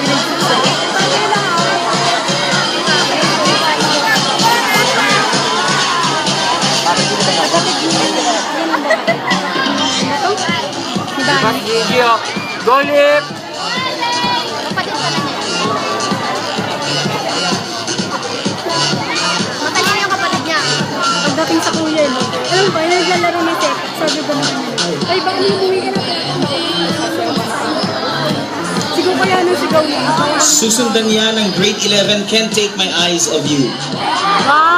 lagi nagsusunod. Gio, Golip! Matalino yung kapatid niya. Pagdating sa kuya, no? Alam ba, naglalaro ng tep. Sabi ko naman nila. Ay, baka umuwi ka na. Sigaw kaya nung sigaw niya. Susundan niya ng grade 11, Can't Take My Eyes of You. Wow!